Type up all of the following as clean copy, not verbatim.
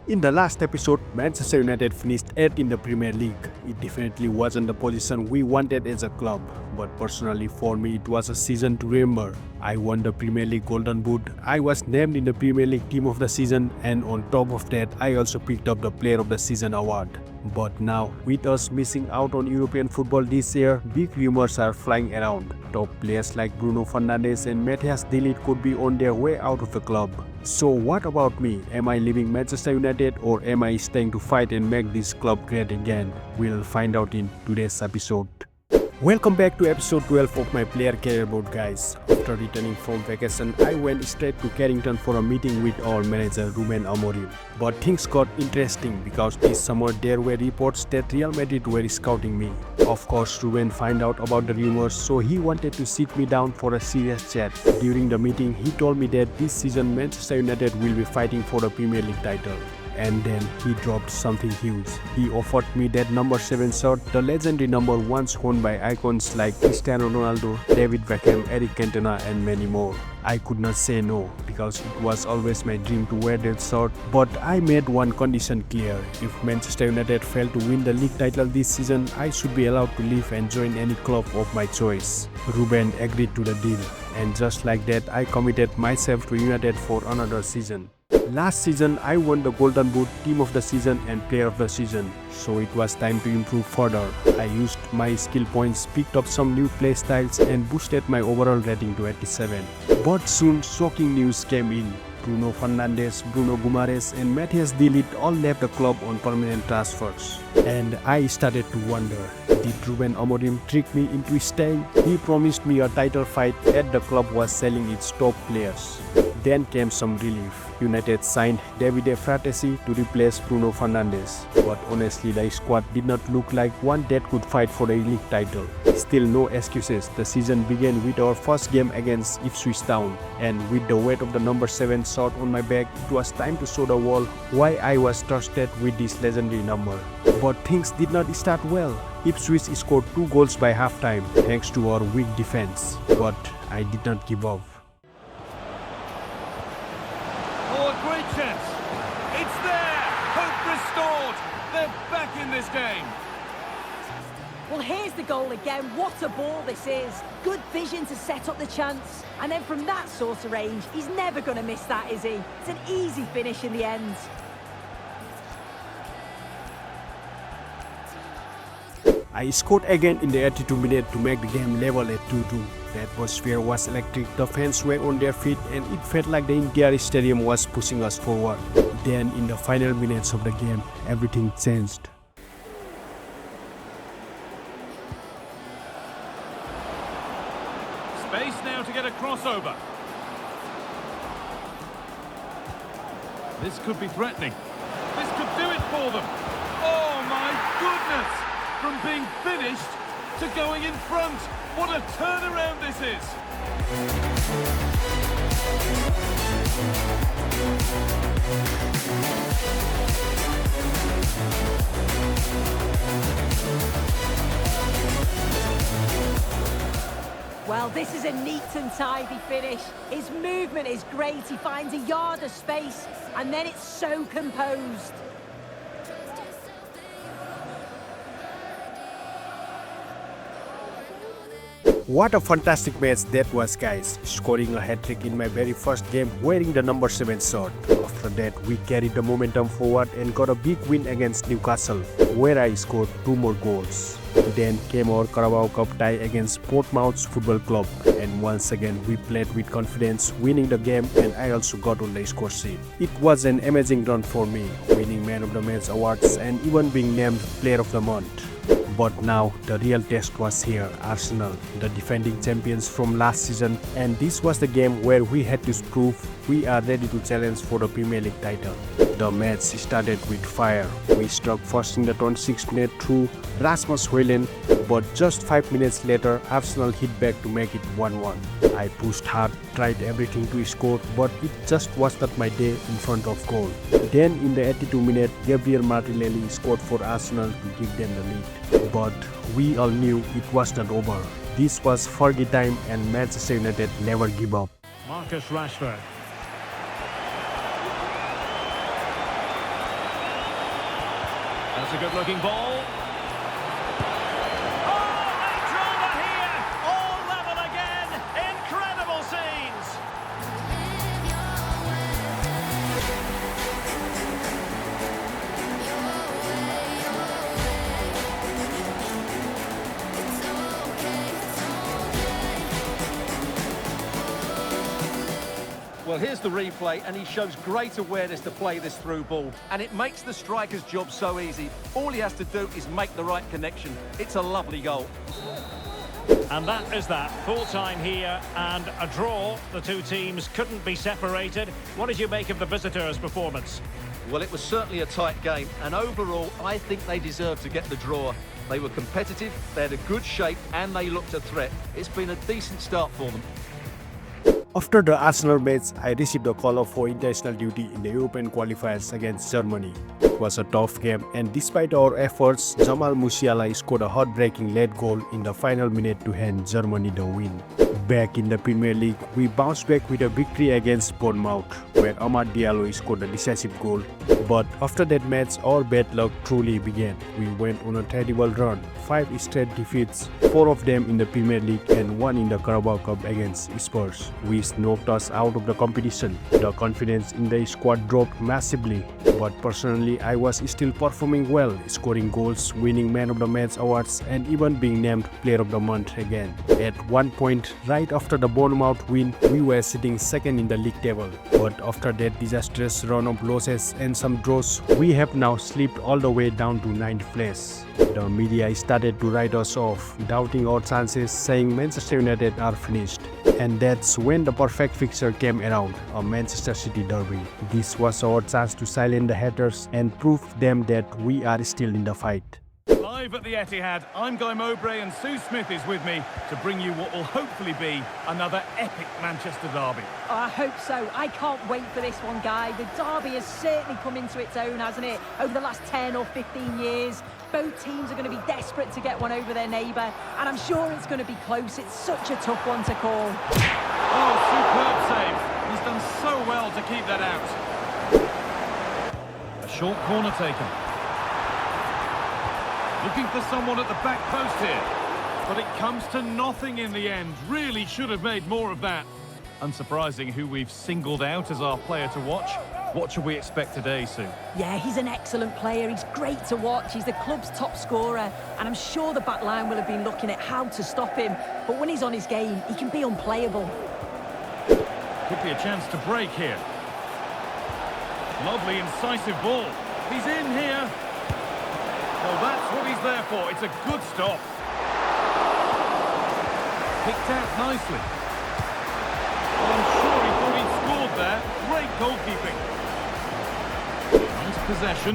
In the last episode, Manchester United finished 8th in the Premier League. It definitely wasn't the position we wanted as a club, but personally for me it was a season to remember. I won the Premier League Golden Boot, I was named in the Premier League Team of the Season, and on top of that I also picked up the Player of the Season award. But now, with us missing out on European football this year, big rumors are flying around. Top players like Bruno Fernandes and Matthias de Ligt could be on their way out of the club. So what about me? Am I leaving Manchester United or am I staying to fight and make this club great again? We'll find out in today's episode. Welcome back to episode 12 of my player career mode, guys. After returning from vacation, I went straight to Carrington for a meeting with our manager Ruben Amorim. But things got interesting because this summer there were reports that Real Madrid were scouting me. Of course, Ruben found out about the rumors, so he wanted to sit me down for a serious chat. During the meeting, he told me that this season Manchester United will be fighting for the Premier League title. And then he dropped something huge. He offered me that number 7 shirt, the legendary number once worn by icons like Cristiano Ronaldo, David Beckham, Eric Cantona and many more. I could not say no because it was always my dream to wear that shirt, but I made one condition clear. If Manchester United failed to win the league title this season, I should be allowed to leave and join any club of my choice. Ruben agreed to the deal, and just like that I committed myself to United for another season. Last season, I won the Golden Boot, Team of the Season and Player of the Season, so it was time to improve further. I used my skill points, picked up some new play styles and boosted my overall rating to 87. But soon, shocking news came in. Bruno Fernandes, Bruno Guimaraes and Matthias de Ligt all left the club on permanent transfers. And I started to wonder, did Ruben Amorim trick me into staying? He promised me a title fight as the club was selling its top players. Then came some relief. United signed Davide Fratesi to replace Bruno Fernandes. But honestly, the squad did not look like one that could fight for the league title. Still no excuses. The season began with our first game against Ipswich Town. And with the weight of the number 7 shirt on my back, it was time to show the world why I was trusted with this legendary number. But things did not start well. Ipswich scored 2 goals by halftime thanks to our weak defense. But I did not give up. Great chance. It's there. Hope restored. They're back in this game. Well, here's the goal again. What a ball this is. Good vision to set up the chance. And then from that sort of range, he's never going to miss that, is he? It's an easy finish in the end. I scored again in the 82nd minute to make the game level at 2-2. The atmosphere was electric, the fans were on their feet and it felt like the entire stadium was pushing us forward. Then in the final minutes of the game, everything changed. Space now to get a crossover. This could be threatening. This could do it for them. Oh my goodness! From being finished to going in front. What a turnaround this is! Well, this is a neat and tidy finish. His movement is great. He finds a yard of space and then it's so composed. What a fantastic match that was, guys. Scoring a hat-trick in my very first game wearing the number 7 shirt. After that, we carried the momentum forward and got a big win against Newcastle, where I scored 2 more goals. Then came our Carabao Cup tie against Portsmouth Football Club, and once again we played with confidence, winning the game, and I also got on the score sheet. It was an amazing run for me, winning Man of the Match awards and even being named Player of the Month. But now the real test was here, Arsenal, the defending champions from last season, and this was the game where we had to prove we are ready to challenge for the Premier League title. The match started with fire. We struck first in the 26th minute through Rasmus Højlund, but just 5 minutes later Arsenal hit back to make it 1-1. I pushed hard, tried everything to score, but it just was not my day in front of goal. Then in the 82nd minute, Gabriel Martinelli scored for Arsenal to give them the lead. But we all knew it was not over. This was Fergie time and Manchester United never give up. Marcus Rashford. That's a good-looking ball. Oh, they drama here! All level again! Incredible scenes! Well, here's the replay, and he shows great awareness to play this through ball. And it makes the striker's job so easy. All he has to do is make the right connection. It's a lovely goal. And that is that. Full time here and a draw. The two teams couldn't be separated. What did you make of the visitors' performance? Well, it was certainly a tight game, and overall, I think they deserved to get the draw. They were competitive, they had a good shape, and they looked a threat. It's been a decent start for them. After the Arsenal match, I received a call up for international duty in the European qualifiers against Germany. It was a tough game, and despite our efforts, Jamal Musiala scored a heartbreaking late goal in the final minute to hand Germany the win. Back in the Premier League, we bounced back with a victory against Bournemouth, where Amad Diallo scored a decisive goal. But after that match, our bad luck truly began. We went on a terrible run, 5 straight defeats, 4 of them in the Premier League and 1 in the Carabao Cup against Spurs, which knocked us out of the competition. The confidence in the squad dropped massively, but personally I was still performing well, scoring goals, winning Man of the Match awards and even being named Player of the Month again. At one point, right after the Bournemouth win, we were sitting second in the league table. But after that disastrous run of losses and some draws, we have now slipped all the way down to 9th place. The media started to write us off, doubting our chances, saying Manchester United are finished. And that's when the perfect fixture came around, a Manchester City derby. This was our chance to silence the haters and prove them that we are still in the fight. Live at the Etihad, I'm Guy Mowbray and Sue Smith is with me to bring you what will hopefully be another epic Manchester derby. Oh, I hope so. I can't wait for this one, Guy. The derby has certainly come into its own, hasn't it, over the last 10 or 15 years. Both teams are going to be desperate to get one over their neighbour, and I'm sure it's going to be close. It's such a tough one to call. Oh, superb save. He's done so well to keep that out. A short corner taken. Looking for someone at the back post here. But it comes to nothing in the end. Really should have made more of that. Unsurprising who we've singled out as our player to watch. What should we expect today, Sue? Yeah, he's an excellent player. He's great to watch. He's the club's top scorer. And I'm sure the back line will have been looking at how to stop him. But when he's on his game, he can be unplayable. Could be a chance to break here. Lovely, incisive ball. He's in here. Well, that's what he's there for. It's a good stop. Picked out nicely. Well, I'm sure he thought he'd scored there. Great goalkeeping. Nice possession.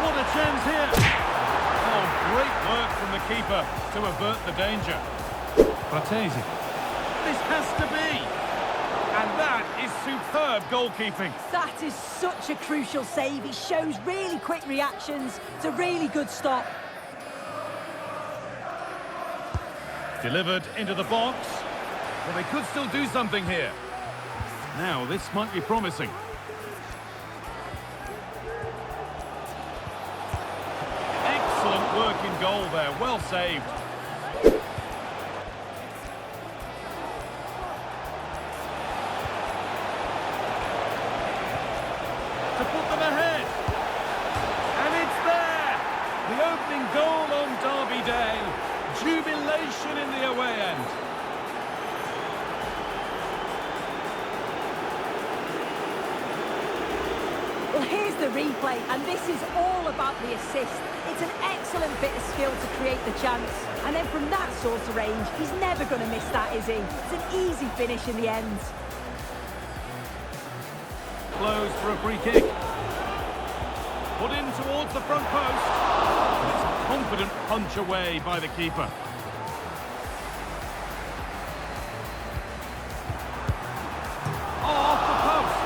What a chance here. Oh, great work from the keeper to avert the danger. Fratesi. This has to be. And that is superb goalkeeping. That is such a crucial save. He shows really quick reactions. It's a really good stop. Delivered into the box. Well, they could still do something here. Now, this might be promising. Excellent work in goal there. Well saved. To put them ahead. And it's there. The opening goal on Derby Day. Jubilation in the away end. Well, here's the replay, and this is all about the assist. It's an excellent bit of skill to create the chance. And then from that sort of range, he's never going to miss that, is he? It's an easy finish in the end. Close for a free kick. Put in towards the front post. And it's a confident punch away by the keeper. Off the post.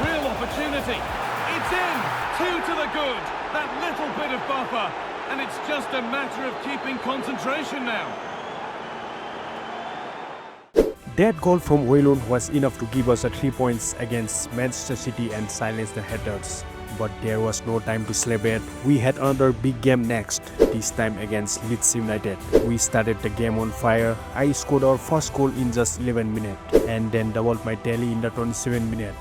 Real opportunity. It's in. 2 to the good. That little bit of buffer. and it's just a matter of keeping concentration now. That goal from Waylon was enough to give us a 3 points against Manchester City and silence the haters. But there was no time to celebrate. We had another big game next, this time against Leeds United. We started the game on fire. I scored our first goal in just 11 minutes and then doubled my tally in the 27th minute.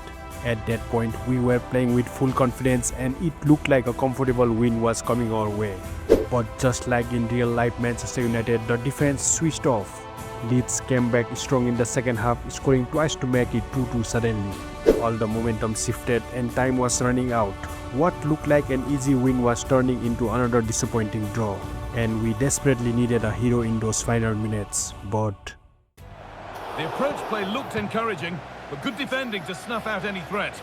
At that point, we were playing with full confidence and it looked like a comfortable win was coming our way. But just like in real life Manchester United, the defense switched off. Leeds came back strong in the second half, scoring twice to make it 2-2 suddenly. All the momentum shifted and time was running out. What looked like an easy win was turning into another disappointing draw. And we desperately needed a hero in those final minutes, but... The approach play looked encouraging, but good defending to snuff out any threat.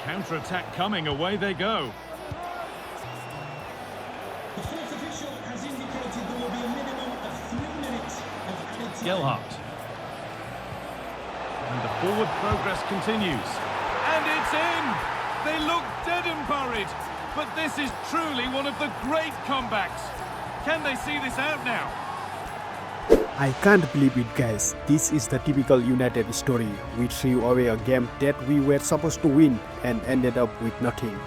Counter-attack coming, away they go. The fourth official has indicated there will be a minimum of 3 minutes of added time. Gelhardt. And the forward progress continues. And it's in! They look dead and buried, but this is truly one of the great comebacks. Can they see this out now? I can't believe it, guys. This is the typical United story. We threw away a game that we were supposed to win and ended up with nothing.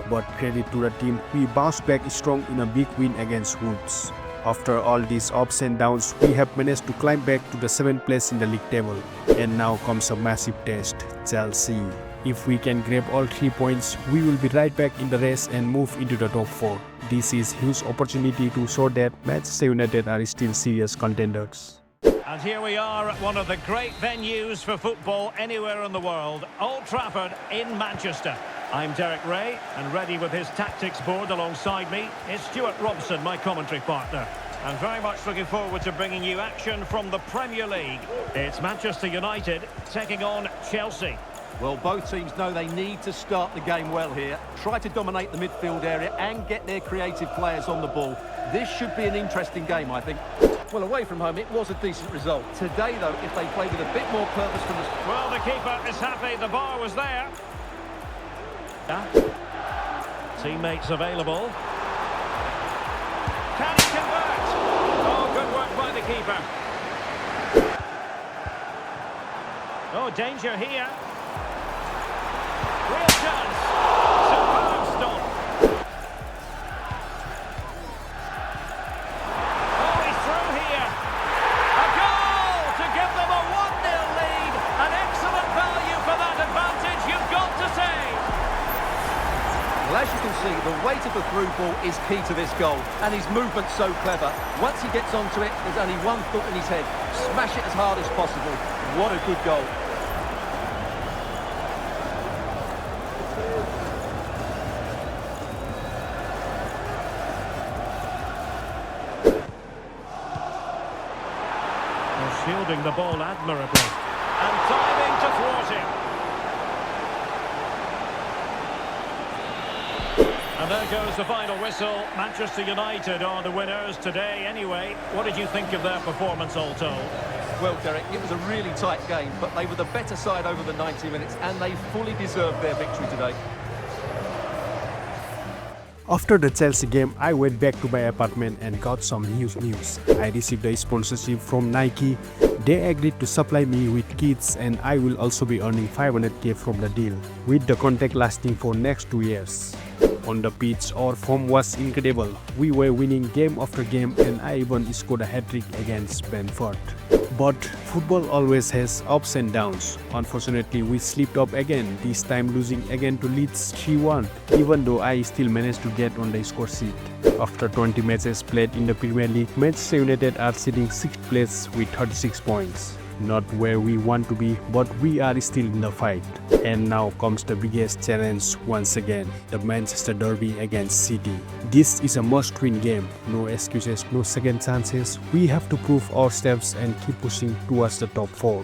But credit to the team, we bounced back strong in a big win against Wolves. After all these ups and downs, we have managed to climb back to the 7th place in the league table. And now comes a massive test, Chelsea. If we can grab all 3 points, we will be right back in the race and move into the top 4. This is a huge opportunity to show that Manchester United are still serious contenders. And here we are at one of the great venues for football anywhere in the world, Old Trafford in Manchester. I'm Derek Ray, and ready with his tactics board alongside me is Stuart Robson, my commentary partner. I'm very much looking forward to bringing you action from the Premier League. It's Manchester United taking on Chelsea. Well, both teams know they need to start the game well here, try to dominate the midfield area and get their creative players on the ball. This should be an interesting game, I think. Well, away from home, it was a decent result. Today, though, if they play with a bit more purpose from the... Well, the keeper is happy, the bar was there. Teammates available. Can he convert? Oh, good work by the keeper. Oh, danger here. Real chance. Superb stop. Oh, he's through here. A goal to give them a 1-0 lead. An excellent value for that advantage, you've got to say. Well, as you can see, the weight of the through ball is key to this goal, and his movement's so clever. Once he gets onto it, there's only one thought in his head: smash it as hard as possible. What a good goal. Shielding the ball admirably. And diving to thwart him. And there goes the final whistle. Manchester United are the winners today anyway. What did you think of their performance all told? Well, Derek, it was a really tight game, but they were the better side over the 90 minutes, and they fully deserved their victory today. After the Chelsea game, I went back to my apartment and got some news. I received a sponsorship from Nike. They agreed to supply me with kits and I will also be earning 500k from the deal, with the contract lasting for next 2 years. On the pitch, our form was incredible. We were winning game after game and I even scored a hat-trick against Brentford. But football always has ups and downs. Unfortunately, we slipped up again, this time losing again to Leeds 3-1, even though I still managed to get on the score sheet. After 20 matches played in the Premier League, Manchester United are sitting 6th place with 36 points. Not where we want to be, but we are still in the fight. And now comes the biggest challenge once again, the Manchester Derby against City. This is a must-win game. No excuses, no second chances. We have to prove ourselves and keep pushing towards the top 4.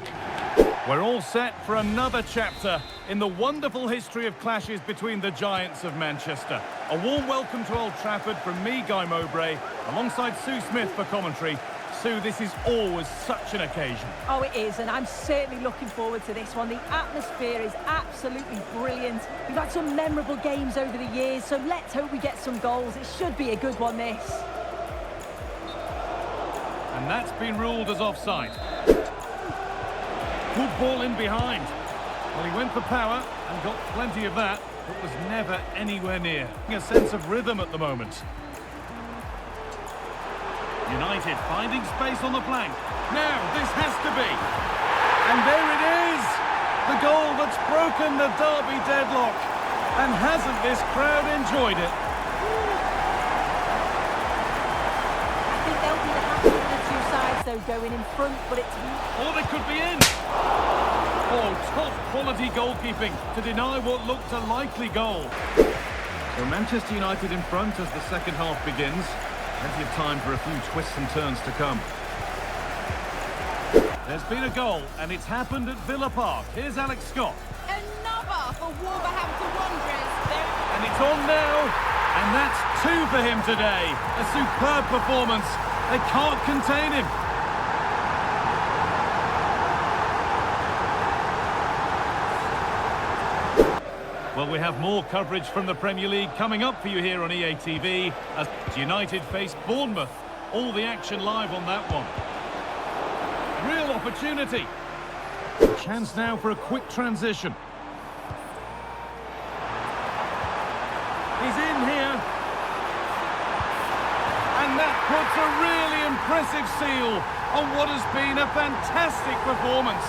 We're all set for another chapter in the wonderful history of clashes between the giants of Manchester. A warm welcome to Old Trafford from me, Guy Mowbray, alongside Sue Smith for commentary. Sue, this is always such an occasion. Oh, it is, and I'm certainly looking forward to this one. The atmosphere is absolutely brilliant. We've had some memorable games over the years, so let's hope we get some goals. It should be a good one, this. And that's been ruled as offside. Good ball in behind. Well, he went for power and got plenty of that, but was never anywhere near. A sense of rhythm at the moment. United finding space on the flank. Now, this has to be. And there it is! The goal that's broken the derby deadlock. And hasn't this crowd enjoyed it? I think they'll be the happy with the two sides, though, going in front, but it's... Or they could be in. Oh, top quality goalkeeping to deny what looked a likely goal. So Manchester United in front as the second half begins. Plenty of time for a few twists and turns to come. There's been a goal, and it's happened at Villa Park. Here's Alex Scott. Another for Wolverhampton Wanderers. And it's on now, and that's 2 for him today. A superb performance. They can't contain him. Well, we have more coverage from the Premier League coming up for you here on EA TV as United face Bournemouth. All the action live on that one. Real opportunity. A chance now for a quick transition. He's in here. And that puts a really impressive seal on what has been a fantastic performance.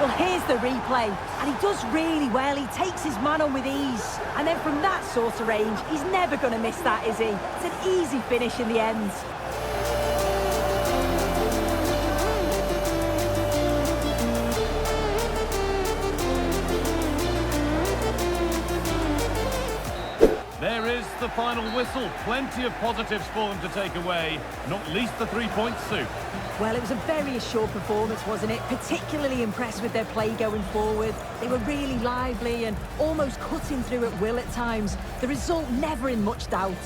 Well, here's the replay, and he does really well. He takes his man on with ease. And then from that sort of range, he's never going to miss that, is he? It's an easy finish in the end. There is the final whistle. Plenty of positives for them to take away, not least the 3 points, Sue. Well, it was a very assured performance, wasn't it? Particularly impressed with their play going forward. They were really lively and almost cutting through at will at times. The result never in much doubt.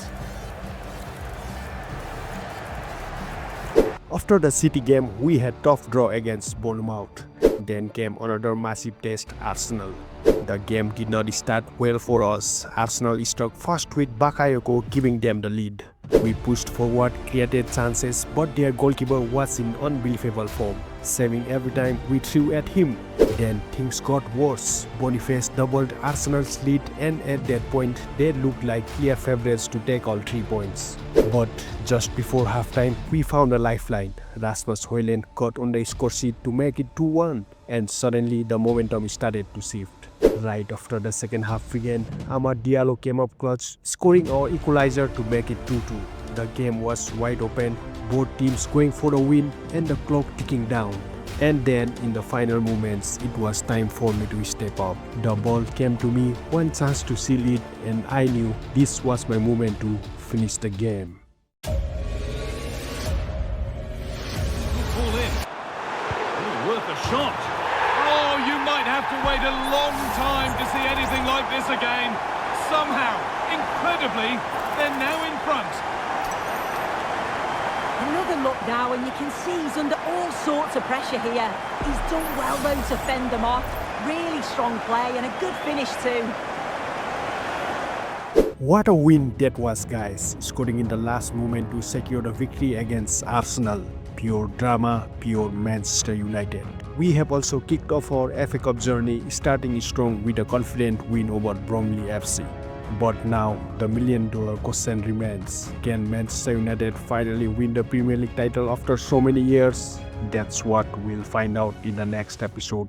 After the City game, we had tough draw against Bournemouth. Then came another massive test, Arsenal. The game did not start well for us. Arsenal struck first with Bakayoko giving them the lead. We pushed forward, created chances, but their goalkeeper was in unbelievable form, saving every time we threw at him. Then things got worse. Boniface doubled Arsenal's lead, and at that point they looked like clear favourites to take all 3 points. But just before halftime, we found a lifeline. Rasmus Højlund got on the score sheet to make it 2-1, and suddenly the momentum started to shift. Right after the second half began, Amad Diallo came up clutch, scoring our equalizer to make it 2-2. The game was wide open, both teams going for the win and the clock ticking down. And then in the final moments, it was time for me to step up. The ball came to me, one chance to seal it, and I knew this was my moment to finish the game. Ball in. Oh, worth a shot. Oh, you might have to wait a long time to see anything like this again. Somehow, incredibly, they're now in front. Another look now, and you can see he's under all sorts of pressure here. He's done well, though, to fend them off. Really strong play and a good finish, too. What a win that was, guys. Scoring in the last moment to secure the victory against Arsenal. Pure drama, pure Manchester United. We have also kicked off our FA Cup journey, starting strong with a confident win over Bromley FC. But now, the million-dollar question remains. Can Manchester United finally win the Premier League title after so many years? That's what we'll find out in the next episode.